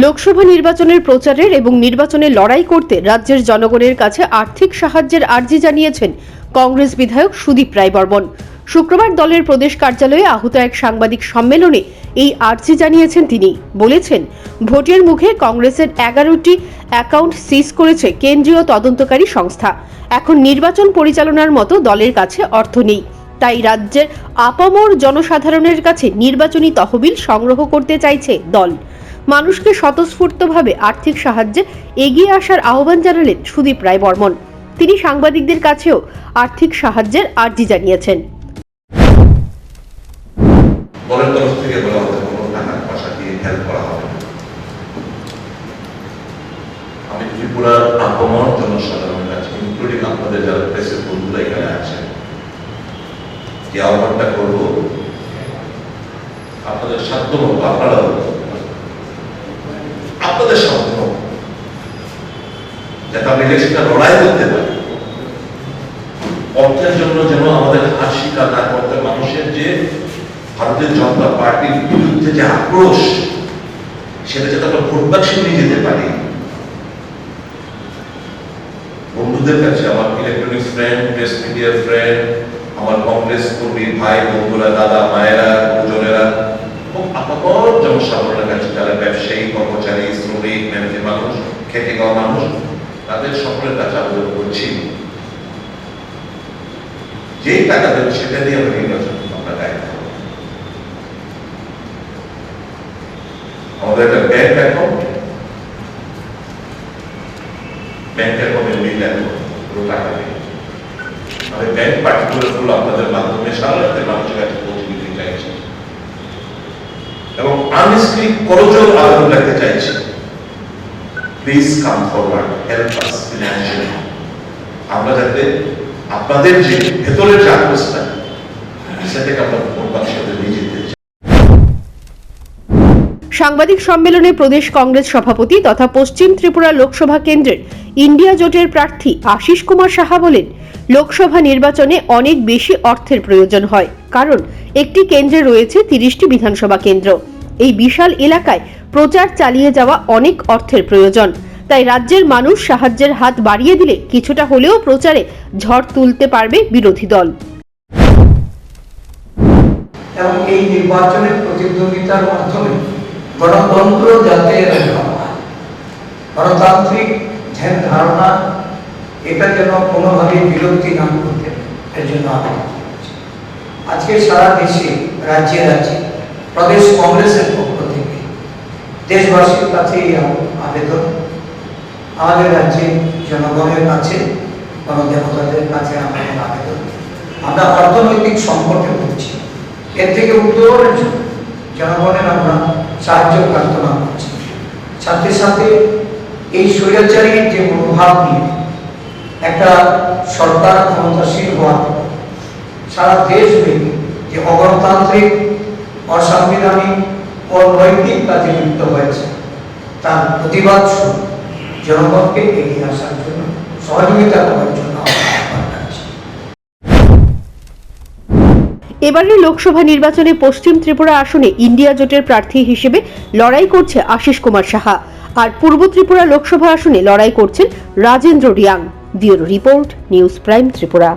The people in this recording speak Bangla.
লোকসভা নির্বাচনের প্রচারের এবং নির্বাচনে লড়াই করতে রাজ্যের জনগণের কাছে আর্থিক সাহায্যের আর্জি জানিয়েছেন কংগ্রেস বিধায়ক সুদীপ রায় বর্মন। শুক্রবার দলের প্রদেশ কার্যালয়ে আহুত এক সাংবাদিক সম্মেলনে এই আর্জি জানিয়েছেন তিনি। বলেছেন, ভোটের মুখে কংগ্রেসের 11টি অ্যাকাউন্ট সিজ করেছে কেন্দ্রীয় তদন্তকারী সংস্থা। এখন নির্বাচন পরিচালনার মতো দলের কাছে অর্থ নেই, তাই রাজ্যের আপামর জনসাধারণের কাছে নির্বাচনী তহবিল সংগ্রহ করতে চাইছে দল। মানুষকে স্বতঃস্ফূর্তভাবে আর্থিক সাহায্যে এগিয়ে আসার আহ্বান জানালেন সুদীপ রায় বর্মন। তিনি সাংবাদিকদের কাছেও আর্থিক সাহায্যের আর্জি জানিয়েছেন। দলের তরফ থেকে বলা হচ্ছে কোনো টাকা পয়সা দিয়ে হেল্প করা হবে। আমি ত্রিপুরার আপামর জনসাধারণের কাছে, ইনক্লুডিং আপনাদের যারা প্রেসের বন্ধুরা এখানে আছেন, যে আহ্বানটা করবো, আপনাদের সাধ্য মতো আপনারা আপনাদের সাধ্য যাতে আমরা ইলেকশনটা লড়াই করতে পারি। অর্থের জন্য যেন আমাদের হার স্বীকার না করতে, মানুষের যে ভারতীয় জনতা পার্টির বিরুদ্ধে যে আক্রোশ, সেটা যাতে আমরা ভোট বাক্সে নিয়ে যেতে পারি। বন্ধুদের কাছে, আমার ইলেকট্রনিক্স ফ্রেন্ড, প্রেস মিডিয়ার ফ্রেন্ড, আমার কংগ্রেস কর্মী ভাই বন্ধুরা, দাদা মায়েরা, গুরুজনেরা এবং আপাতত জনসাধারণের কাছে যারা ব্যবসায়ী, কর্মচারী, শ্রমিক, মেহনতি মানুষ, খেটে খাওয়া মানুষ, তাদের সকলের কাছে আবেদন করছি, যেই টাকা দেবেন সেটা দিয়ে আমরা নির্বাচন আমরা দায়িত্ব। আমাদের একটা ব্যাংক অ্যাকাউন্ট, ব্যাংক অ্যাকাউন্টে মিল অ্যাকাউন্ট, পুরো টাকা নেই। আমি ব্যাংক পার্টিকুলার গুলো আপনাদের মাধ্যমে সারা রাতে মানুষের কাছে পৌঁছে দিতে চাইছি এবং আনস্ক্রিপ করজোর আবেদন রাখতে চাইছি। Please come forward, help us financially. আমরা যাতে আপনাদের যে ভেতরের যে আক্রোশটা, সেটাকে আমরা ভোট বাক্সে নিয়ে যেতে চাই। সাংবাদিক সম্মেলনে প্রদেশ কংগ্রেস সভাপতি তথা পশ্চিম ত্রিপুরা লোকসভা কেন্দ্রের ইন্ডিয়া জোটের প্রার্থী আশিস কুমার সাহা বলেন, লোকসভা নির্বাচনে অনেক বেশি অর্থের প্রয়োজন হয়, কারণ একটি কেন্দ্রে রয়েছে 30টি বিধানসভা কেন্দ্র। এই বিশাল এলাকায় প্রচার চালিয়ে যাওয়া অনেক অর্থের প্রয়োজন, তাই রাজ্যের মানুষ সাহায্যের হাত বাড়িয়ে দিলে কিছুটা হলেও প্রচারে ঝড় তুলতে পারবে বিরোধী দল। এবং এই নির্বাচনের প্রতিদ্বন্দ্বিতার মাধ্যমে গণতন্ত্র যাতে রক্ষা পায়, গণতান্ত্রিক ধ্যান ধারণা, এটা যেন কোনোভাবে বিরক্তি না করতে, এর জন্য আজকে সারা দেশে, রাজ্যে রাজ্যে প্রদেশ কংগ্রেসের পক্ষ থেকে দেশবাসীর কাছে এই আবেদন, আমাদের রাজ্যে জনগণের কাছে, গণদেবতাদের কাছে আমাদের আবেদন। আমরা অর্থনৈতিক সংকটে পড়ছি, এর থেকে উত্তরণের জন্য জনগণের আমরা সাহায্য প্রার্থনা করছি। সাথে সাথে এই স্বৈরাচারীর যে মনোভাব নিয়ে একটা সরকার ক্ষমতাসীন হওয়ার সারা দেশব্যাপী যে অগণতান্ত্রিক, অসাংবিধানিক, অনৈতিক কাজে লিপ্ত হয়েছে, তার প্রতিবাদ স্বরূপ জনগণকে এগিয়ে আসার জন্য, সহযোগিতা করার জন্য এবারের লোকসভা নির্বাচনে পশ্চিম ত্রিপুরা আসনে ইন্ডিয়া জোটের প্রার্থী হিসেবে লড়াই করছে আশিস কুমার সাহা, আর পূর্ব ত্রিপুরা লোকসভা আসনে লড়াই করছেন Rajendra Reang. Bureau report, news prime Tripura.